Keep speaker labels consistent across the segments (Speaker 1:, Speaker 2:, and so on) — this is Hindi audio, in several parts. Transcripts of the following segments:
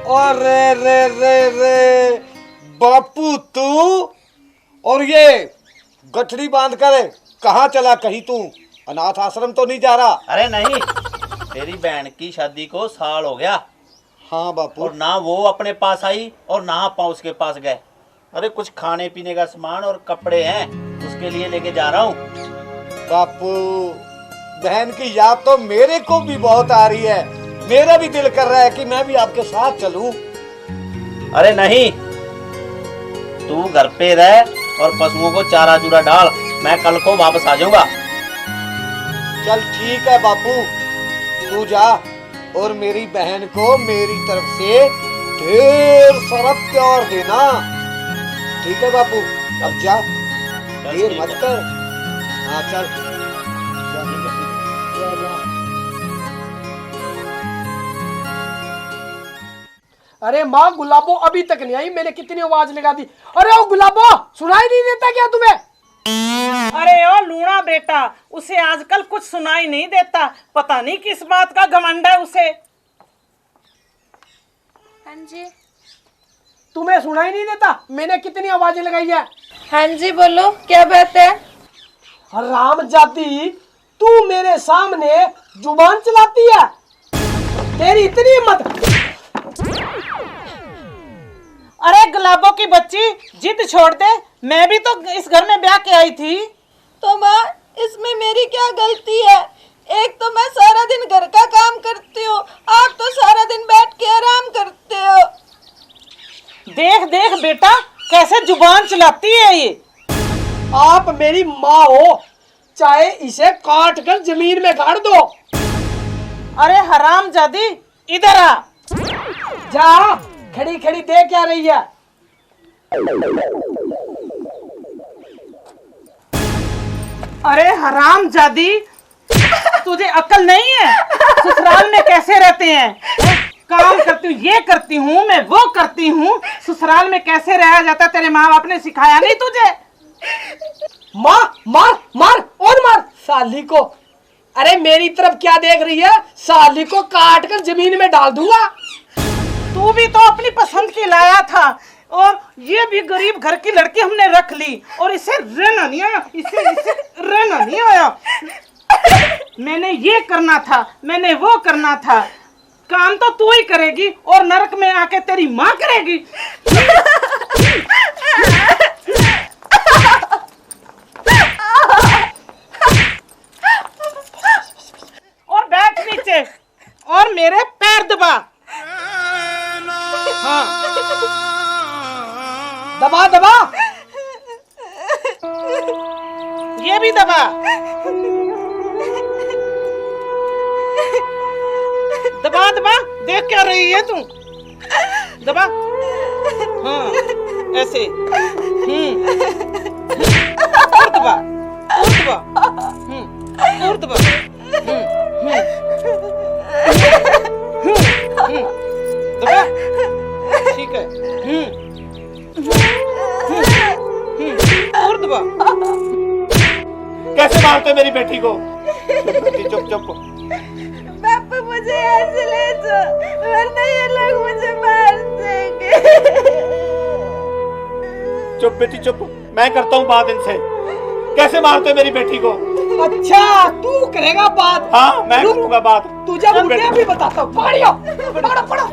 Speaker 1: और रे बापू तू और ये गठड़ी बांध कर कहाँ चला? कहीं तू अनाथ आश्रम तो नहीं जा रहा?
Speaker 2: अरे नहीं, तेरी बहन की शादी को साल हो गया।
Speaker 1: हाँ बापू।
Speaker 2: और ना वो अपने पास आई और ना आप उसके पास गए। अरे कुछ खाने पीने का सामान और कपड़े हैं, उसके लिए लेके जा रहा हूँ।
Speaker 1: बापू बहन की याद तो मेरे को भी बहुत आ रही है। मेरा भी दिल कर रहा है कि मैं भी आपके साथ चलूं।
Speaker 2: अरे नहीं, तू घर पे रह और पशुओं को चारा चूरा डाल, मैं कल को वापस आ जाऊंगा।
Speaker 1: चल ठीक है बापू, तू जा और मेरी बहन को मेरी तरफ से ढेर सारा प्यार देना। ठीक है बापू, अब जा, देर मत कर। हाँ चल।
Speaker 3: अरे माँ, गुलाबो अभी तक नहीं आई। मैंने कितनी आवाज लगा दी। अरे ओ गुलाबो, सुनाई नहीं देता क्या तुम्हें?
Speaker 4: अरे ओ लूणा बेटा, उसे आजकल कुछ सुनाई नहीं देता। पता नहीं किस बात का घमंड है उसे।
Speaker 5: हाँ जी।
Speaker 3: तुम्हें सुनाई नहीं देता? मैंने कितनी आवाजें लगाई है।
Speaker 5: हाँ जी बोलो, क्या बात है?
Speaker 3: राम जाति, तू मेरे सामने जुबान चलाती है? तेरी इतनी हिम्मत?
Speaker 4: अरे गुलाबों की बच्ची, जिद छोड़ दे। मैं भी तो इस घर में ब्याह के आई थी।
Speaker 5: तो माँ, इसमें मेरी क्या गलती है? एक तो मैं सारा दिन घर का काम करती हूँ, आप तो सारा दिन बैठ के आराम करते हो।
Speaker 4: देख देख बेटा, कैसे जुबान चलाती है ये।
Speaker 3: आप मेरी माँ हो, चाहे इसे काट कर जमीन में गाड़ दो।
Speaker 4: अरे हरामजादी, इधर आ।
Speaker 3: जा, खड़ी खड़ी देख क्या रही है?
Speaker 4: अरे हरामजादी, तुझे अक्ल नहीं है? ससुराल में कैसे रहते हैं? काम करती हूँ, ये करती हूँ, मैं वो करती हूँ। ससुराल में कैसे रहा जाता? तेरे माँ बाप ने सिखाया नहीं तुझे?
Speaker 3: मार मार मार और मार साली को। अरे मेरी तरफ क्या देख रही है? साली को काट कर जमीन में डाल दूंगा।
Speaker 4: तू भी तो अपनी पसंद की लाया था, और ये भी गरीब घर की लड़की हमने रख ली, और इसे रहना नहीं आया। इसे रहना नहीं आया। मैंने ये करना था, मैंने वो करना था। काम तो तू ही करेगी और नरक में आके तेरी माँ करेगी। और बैठ नीचे और मेरे पैर दबा। हाँ,
Speaker 3: दबा दबा।
Speaker 4: ये भी दबा। दबा दबा, देख क्या रही है तू? दबा। हाँ, ऐसे। और दबा, और दबा, और दबा। दबा, ठीक है। और दबा।
Speaker 2: कैसे मारते मेरी बेटी को? चुप चुप।
Speaker 5: पापा मुझे यहाँ से ले जाओ, वरना ये लोग मुझे मार देंगे।
Speaker 2: चुप बेटी चुप, मैं करता हूँ बात इनसे। कैसे मारते मेरी बेटी को?
Speaker 3: अच्छा, तू करेगा बात?
Speaker 2: हाँ, मैं करूँगा बात।
Speaker 3: तुझे मुझे भी बताता हूँ। पढ़ो पढ़ो पढ़ो।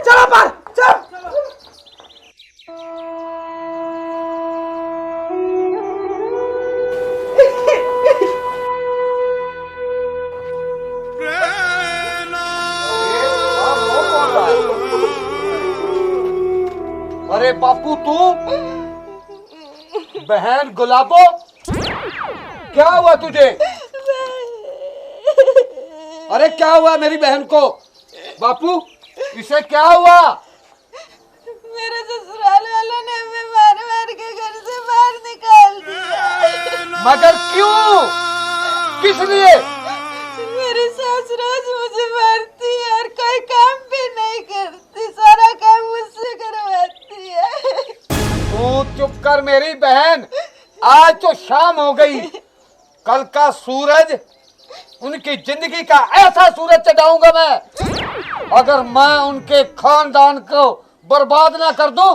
Speaker 3: चलो मार, चल।
Speaker 1: अरे बापू तू, बहन गुलाबो, क्या हुआ तुझे? अरे क्या हुआ मेरी बहन को? बापू इसे क्या हुआ?
Speaker 5: मेरे ससुराल वालों ने हमें मार मार के घर से बाहर निकाल दिया।
Speaker 1: मगर क्यों? किस लिए?
Speaker 5: मेरी सास रोज मुझे मारती है और कोई काम भी नहीं करती, सारा काम मुझसे करवाती है।
Speaker 1: तू चुप कर मेरी बहन, आज तो शाम हो गई, कल का सूरज उनकी जिंदगी का ऐसा सूरज चढ़ाऊंगा मैं। अगर मैं उनके खानदान को बर्बाद ना कर दूं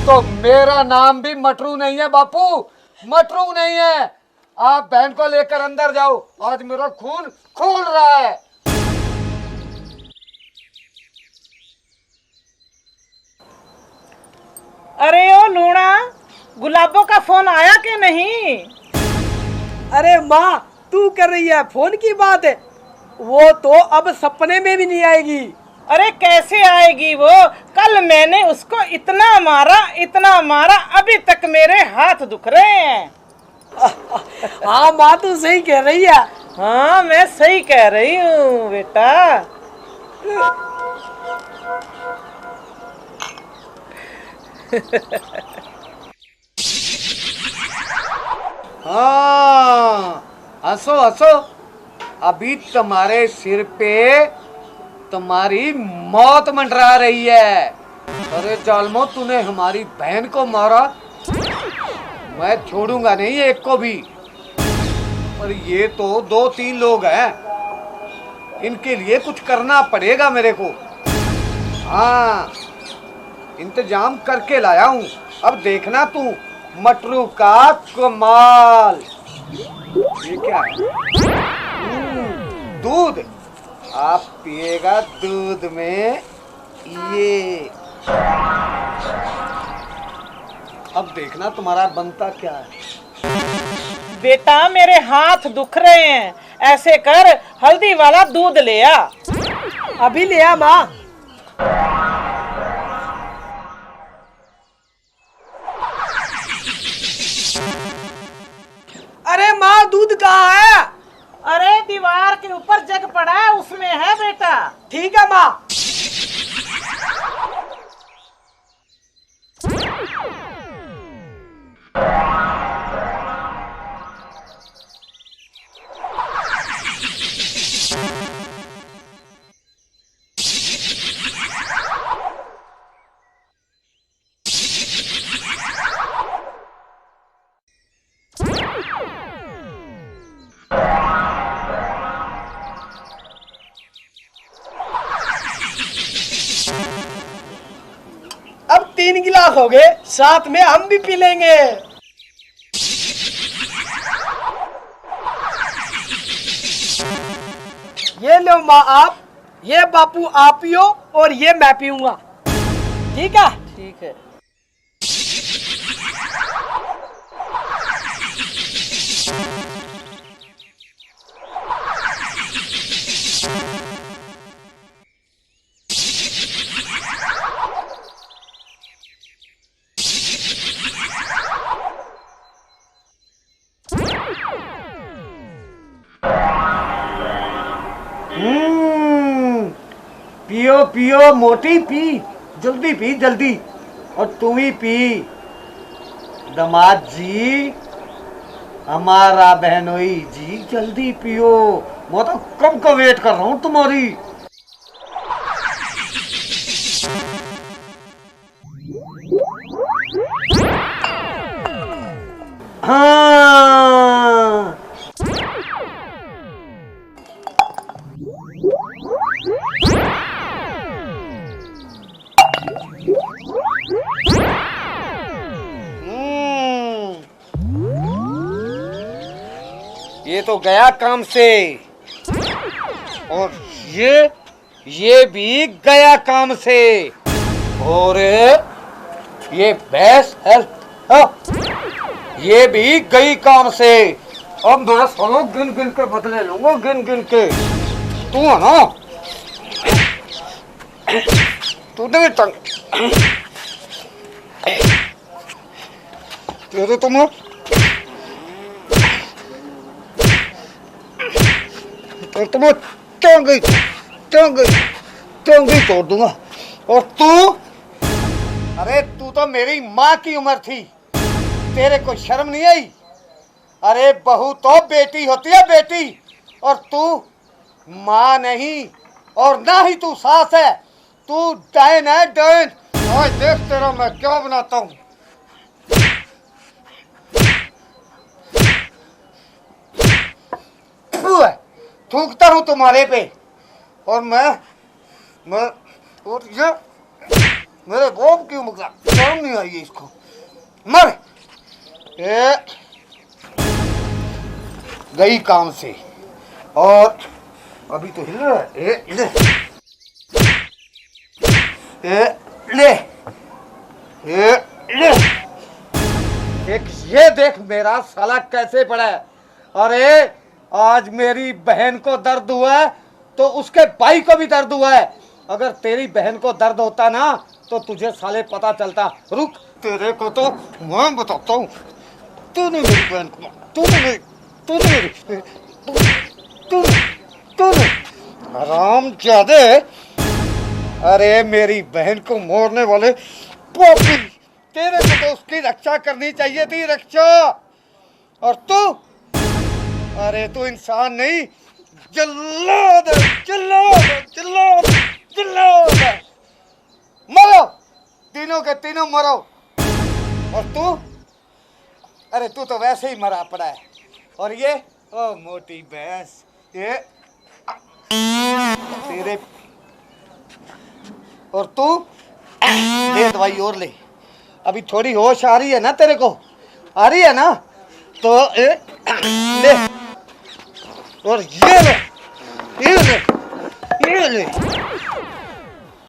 Speaker 1: तो मेरा नाम भी मटरू नहीं है बापू, मटरू नहीं है। आप बहन को लेकर अंदर जाओ, आज मेरा खून खोल रहा है।
Speaker 4: अरे ओ लूणा, गुलाबों का फोन आया कि नहीं?
Speaker 3: अरे माँ तू कर रही है फोन की बात है, वो तो अब सपने में भी नहीं आएगी।
Speaker 4: अरे कैसे आएगी वो? कल मैंने उसको इतना मारा, अभी तक मेरे हाथ दुख रहे हैं।
Speaker 3: हाँ माँ तू सही कह रही है।
Speaker 4: हाँ मैं सही कह रही हूँ बेटा।
Speaker 1: हाँ हंसो हंसो, अभी तुम्हारे सिर पे तुम्हारी मौत मंडरा रही है। अरे जालमो, तूने हमारी बहन को मारा, मैं छोड़ूंगा नहीं एक को भी। पर ये तो 2-3 लोग हैं, इनके लिए कुछ करना पड़ेगा मेरे को। हाँ इंतजाम करके लाया हूँ, अब देखना तू मटरू का कमाल। ये क्या है? दूध। आप पिएगा दूध में ये। अब देखना तुम्हारा बनता क्या है।
Speaker 4: बेटा मेरे हाथ दुख रहे हैं, ऐसे कर हल्दी वाला दूध ले आ।
Speaker 3: अभी ले आ माँ। अरे माँ दूध कहाँ है?
Speaker 4: अरे दीवार के ऊपर जग पड़ा है, उसमें है बेटा।
Speaker 3: ठीक है माँ। अब 3 गिलास हो गए, साथ में हम भी पी लेंगे। ये लो माँ आप, ये बापू आप पियो और ये मैं पीऊंगा। ठीक है?
Speaker 4: ठीक है।
Speaker 1: पियो पियो मोटी, पी जल्दी, पी जल्दी। और तू ही पी दामाद जी, हमारा बहनोई जी, जल्दी पियो। मैं तो कब का वेट कर रहा हूँ तुम्हारी। हाँ ये तो गया काम से, और ये भी गया काम से, और ये भैंस ये भी गई काम से। अब मैं सालों गिन गिन के बदले लूंगा, गिन गिन के। तू है ना, तूने भी तंग तेरे तो मैं तुम्हें टांगे तोड़ दूंगा। और तू, अरे तू तो मेरी माँ की उम्र थी, तेरे को शर्म नहीं आई? अरे बहू तो बेटी होती है, बेटी। और तू माँ नहीं, और ना ही तू सास है, तू डायन है, डायन। आज देख तेरा मैं क्या बनाता हूँ। थूकता हूँ तुम्हारे पे, और मैं और ये मेरे बाप की मुकला शर्म नहीं आई है इसको। मर ये गई काम से, और अभी तो हिल रहा है। ले एक ये देख मेरा साला कैसे पड़ा है। अरे आज मेरी बहन को दर्द हुआ है तो उसके भाई को भी दर्द हुआ है। अगर तेरी बहन को दर्द होता ना तो तुझे साले पता चलता। रुक, तेरे को तो मैं बताता हूँ। तूने मेरी बहन को, तूने हराम जादे। अरे मेरी बहन को मारने वाले पापी, तेरे को तो उसकी रक्षा करनी चाहिए थी, रक्षा। और तू, अरे तू इंसान नहीं, जल्लाद है, जल्लाद है। मरो, तीनों के तीनों मरो। और तू, अरे तू तो वैसे ही मरा पड़ा है। और ये ओ मोटी भैंस, ये तेरे, और तू ले दवाई और ले। अभी थोड़ी होश आ रही है ना तेरे को, आ रही है ना, तो ले। और ये ले, ये ले, ये ले।